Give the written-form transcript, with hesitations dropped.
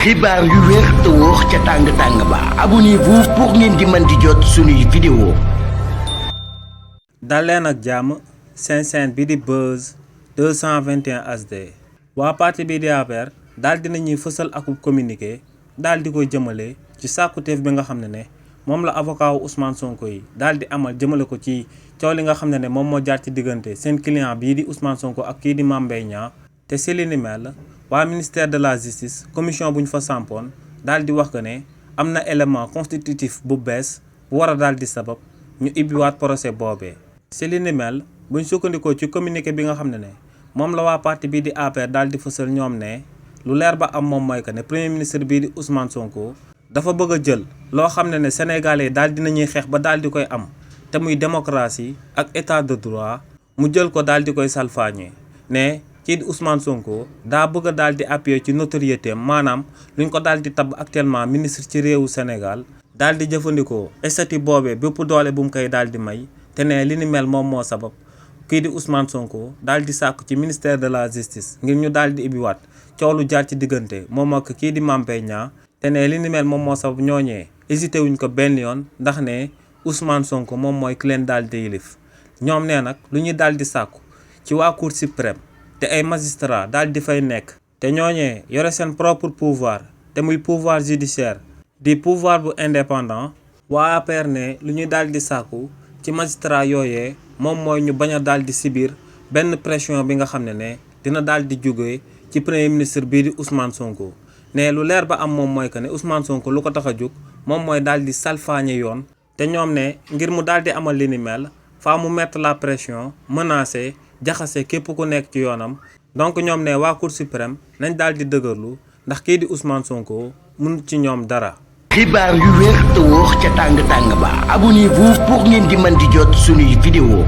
xibaar yu wér te wóor ca tàng ba abonnez-vous pour ngeen di mën di jot suñuy vidéo. dal leen ak jàmm seen chaîne bi di Buzz 221 HD waa parti bi di APR daal dinañuy fësal akub communiqué daal di koy jëmale ci sàkkuteef bi nga xam ne moom la avocat wu Ousmane Sonko yi daal di amal jëmale ko ci coow li nga xam ne moom moo jaar ci diggante seen client bii di Ousmane Sonko ak kii di Mame Mbaye Niang te si li ni mel waa ministère de la justice commission bu ñu fa sampoon daal di wax que ne am na élément constitutif bu bees bu war a daal di sabab ñu ibbiwaat procès boobee. si li ni mel buñ sukkandikoo ci communiqué bi nga xam ne moom la waa parti bii di APR daal di fësal ñoom ne lu leer ba am moom mooy que ne premier ministre bii di Ousmane Sonko dafa bëgg a jël loo xam ne Sénégalais yi daal dinañuy xeex ba daal di koy am te muy démocratie ak état de droit mu jël ko daal di koy salfaañee ne kii di Ousmane Sonko daa bëgg a daal di appuyer ci notoriété maanaam luñ ko daal di tabb actuellement ministre ci réewu Sénégal daal di jëfandikoo statut boobee bépp doole bu mu koy daal di may te ne li ni mel moom moo sabab kii di Ousmane Sonko daal di sàkku ci ministère de la justice ngir ñu daal di ibbiwaat coow lu jaar ci diggante moom ak kii di Mame Mbaye Niang te ne li ni mel moom moo sabab ñooñee hésité wuñ ko benn yoon ndax ne Ousmane Sonko moom mooy ki leen daal di yilif ñoom nee nag lu ñuy daal di sàkku ci waa Cour suprême te ay magistrat daal di fay nekk te ñooñee yore seen propre pouvoir te muy pouvoir judiciaire di pouvoir bu indépendant waa APR ne lu ñuy daal di sàkku ci magistrat yooyee moom mooy ñu bañ a daal di subir benn pression bi nga xam ne dina daal di jóge ci premier ministre bii di Ousmane Sonko ne lu leer ba am moom mooy que ne Ousmane Sonko lu ko tax a jóg moom mooy daal di salfaañe yoon te ñoom ne ngir mu daal di amal li ni mel faa mu mettre la pression menacer jaxase képp ku nekk ci yoonam donc ñoom ne waa Cour suprême nañ daal di dëgërlu ndax kii di Ousmane Sonko mun ci ñoom dara. xibaar yu wér te wóor ca tàng ba abonnez-vous pour ngeen di mën di jot suñuy vidéo.